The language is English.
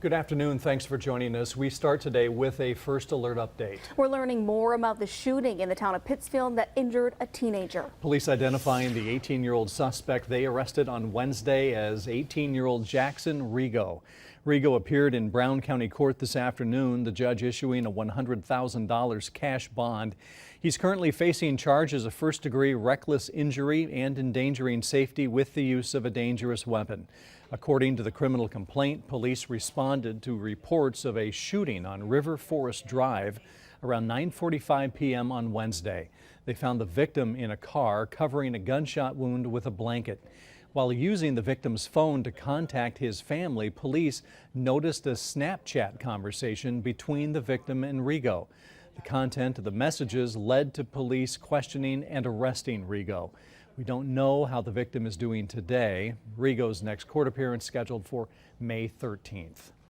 Good afternoon. Thanks for joining us. We start today with a first alert update. We're learning more about the shooting in the town of Pittsfield that injured a teenager. Police identifying the 18-year-old suspect they arrested on Wednesday as 18-year-old Jackson Rego. Rego appeared in Brown County Court this afternoon, the judge issuing a $100,000 cash bond. He's currently facing charges of first-degree reckless injury and endangering safety with the use of a dangerous weapon. According to the criminal complaint, police responded to reports of a shooting on River Forest Drive around 9:45 p.m. on Wednesday. They found the victim in a car covering a gunshot wound with a blanket. While using the victim's phone to contact his family, police noticed a Snapchat conversation between the victim and Rego. The content of the messages led to police questioning and arresting Rego. We don't know how the victim is doing today. Rego's next court appearance scheduled for May 13th.